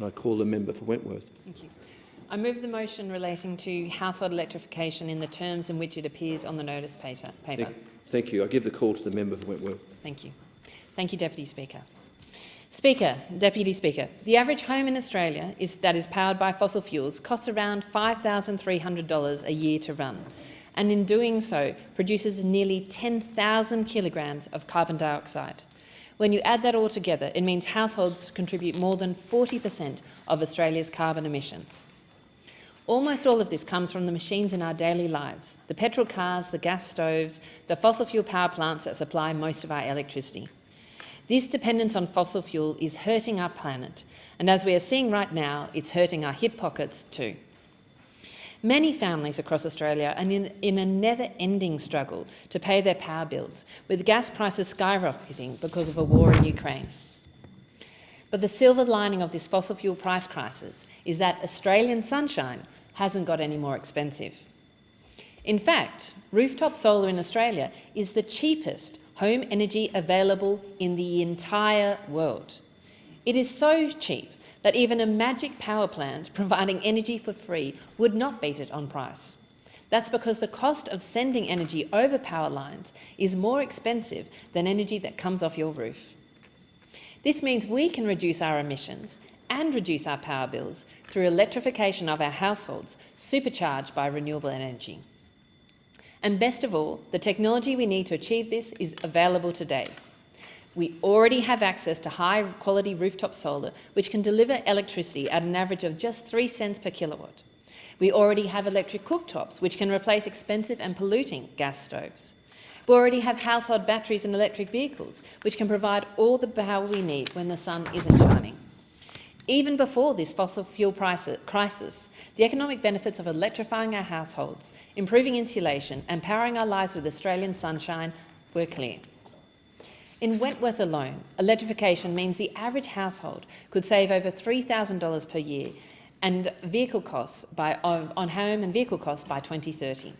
and I call the member for Wentworth. Thank you. I move the motion relating to household electrification in the terms in which it appears on the notice paper. Thank you. I give the call to the member for Wentworth. Thank you. Thank you, Deputy Speaker. Deputy Speaker, the average home in Australia that is powered by fossil fuels costs around $5,300 a year to run, and in doing so produces nearly 10,000 kilograms of carbon dioxide. When you add that all together, it means households contribute more than 40% of Australia's carbon emissions. Almost all of this comes from the machines in our daily lives, the petrol cars, the gas stoves, the fossil fuel power plants that supply most of our electricity. This dependence on fossil fuel is hurting our planet, and as we are seeing right now, it's hurting our hip pockets too. Many families across Australia are in a never-ending struggle to pay their power bills, with gas prices skyrocketing because of a war in Ukraine. But the silver lining of this fossil fuel price crisis is that Australian sunshine hasn't got any more expensive. In fact, rooftop solar in Australia is the cheapest home energy available in the entire world. It is so cheap that even a magic power plant providing energy for free would not beat it on price. That's because the cost of sending energy over power lines is more expensive than energy that comes off your roof. This means we can reduce our emissions and reduce our power bills through electrification of our households, supercharged by renewable energy. And best of all, the technology we need to achieve this is available today. We already have access to high-quality rooftop solar, which can deliver electricity at an average of just 3 cents per kilowatt. We already have electric cooktops, which can replace expensive and polluting gas stoves. We already have household batteries and electric vehicles, which can provide all the power we need when the sun isn't shining. Even before this fossil fuel crisis, the economic benefits of electrifying our households, improving insulation and powering our lives with Australian sunshine were clear. In Wentworth alone, electrification means the average household could save over $3,000 per year and vehicle costs on home and vehicle costs by 2030.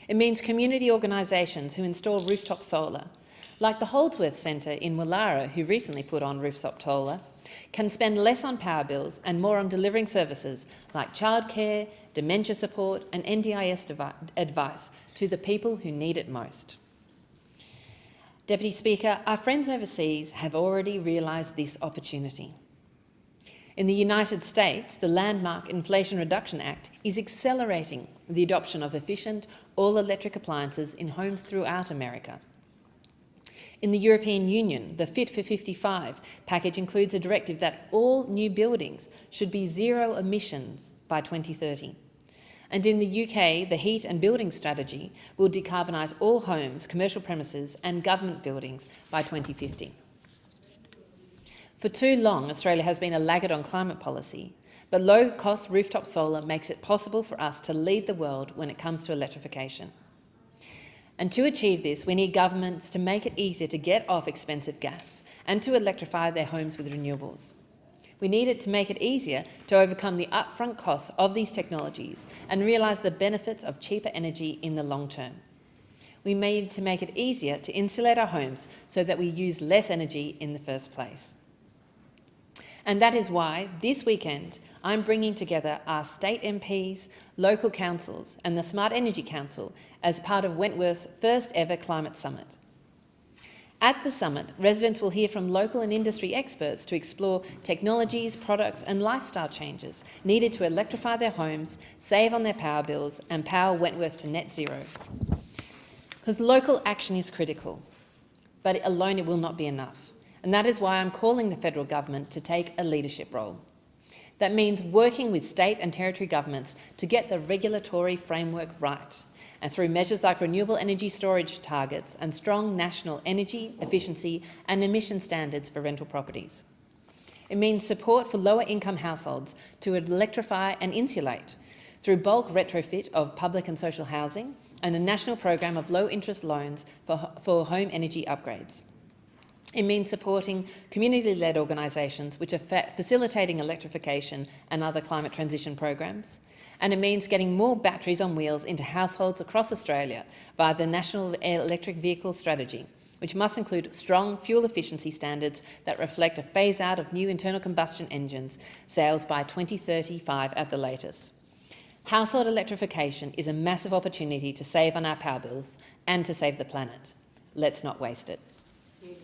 It means community organisations who install rooftop solar, like the Holdsworth Centre in Woollahra, who recently put on rooftop solar, can spend less on power bills and more on delivering services like childcare, dementia support and NDIS advice to the people who need it most. Deputy Speaker, our friends overseas have already realised this opportunity. In the United States, the landmark Inflation Reduction Act is accelerating the adoption of efficient, all-electric appliances in homes throughout America. In the European Union, the Fit for 55 package includes a directive that all new buildings should be zero emissions by 2030. And in the UK, the Heat and Building Strategy will decarbonise all homes, commercial premises and government buildings by 2050. For too long, Australia has been a laggard on climate policy, but low-cost rooftop solar makes it possible for us to lead the world when it comes to electrification. And to achieve this, we need governments to make it easier to get off expensive gas and to electrify their homes with renewables. We need it to make it easier to overcome the upfront costs of these technologies and realise the benefits of cheaper energy in the long term. We need to make it easier to insulate our homes so that we use less energy in the first place. And that is why this weekend I'm bringing together our state MPs, local councils and the Smart Energy Council as part of Wentworth's first ever climate summit. At the summit, residents will hear from local and industry experts to explore technologies, products and lifestyle changes needed to electrify their homes, save on their power bills and power Wentworth to net zero. Because local action is critical, but alone it will not be enough. And that is why I'm calling the federal government to take a leadership role. That means working with state and territory governments to get the regulatory framework right, and through measures like renewable energy storage targets and strong national energy, efficiency and emission standards for rental properties. It means support for lower income households to electrify and insulate through bulk retrofit of public and social housing and a national program of low interest loans for home energy upgrades. It means supporting community-led organisations which are facilitating electrification and other climate transition programs. And it means getting more batteries on wheels into households across Australia via the National Electric Vehicle Strategy, which must include strong fuel efficiency standards that reflect a phase-out of new internal combustion engines, sales by 2035 at the latest. Household electrification is a massive opportunity to save on our power bills and to save the planet. Let's not waste it.